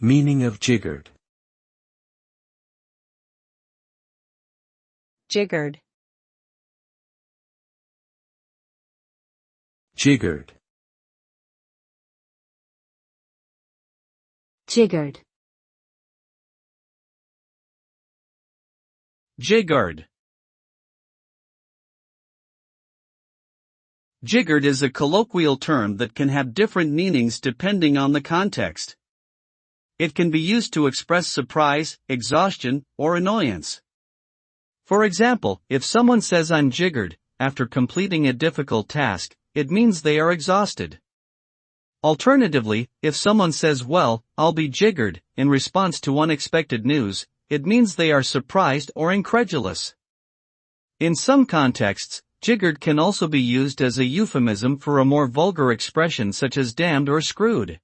Meaning of jiggered. Jiggered. Jiggered. Jiggered. Jiggered. Jiggered is a colloquial term that can have different meanings depending on the context. It can be used to express surprise, exhaustion, or annoyance. For example, if someone says I'm jiggered after completing a difficult task, it means they are exhausted. Alternatively, if someone says, well, I'll be jiggered, in response to unexpected news, it means they are surprised or incredulous. In some contexts, jiggered can also be used as a euphemism for a more vulgar expression such as damned or screwed.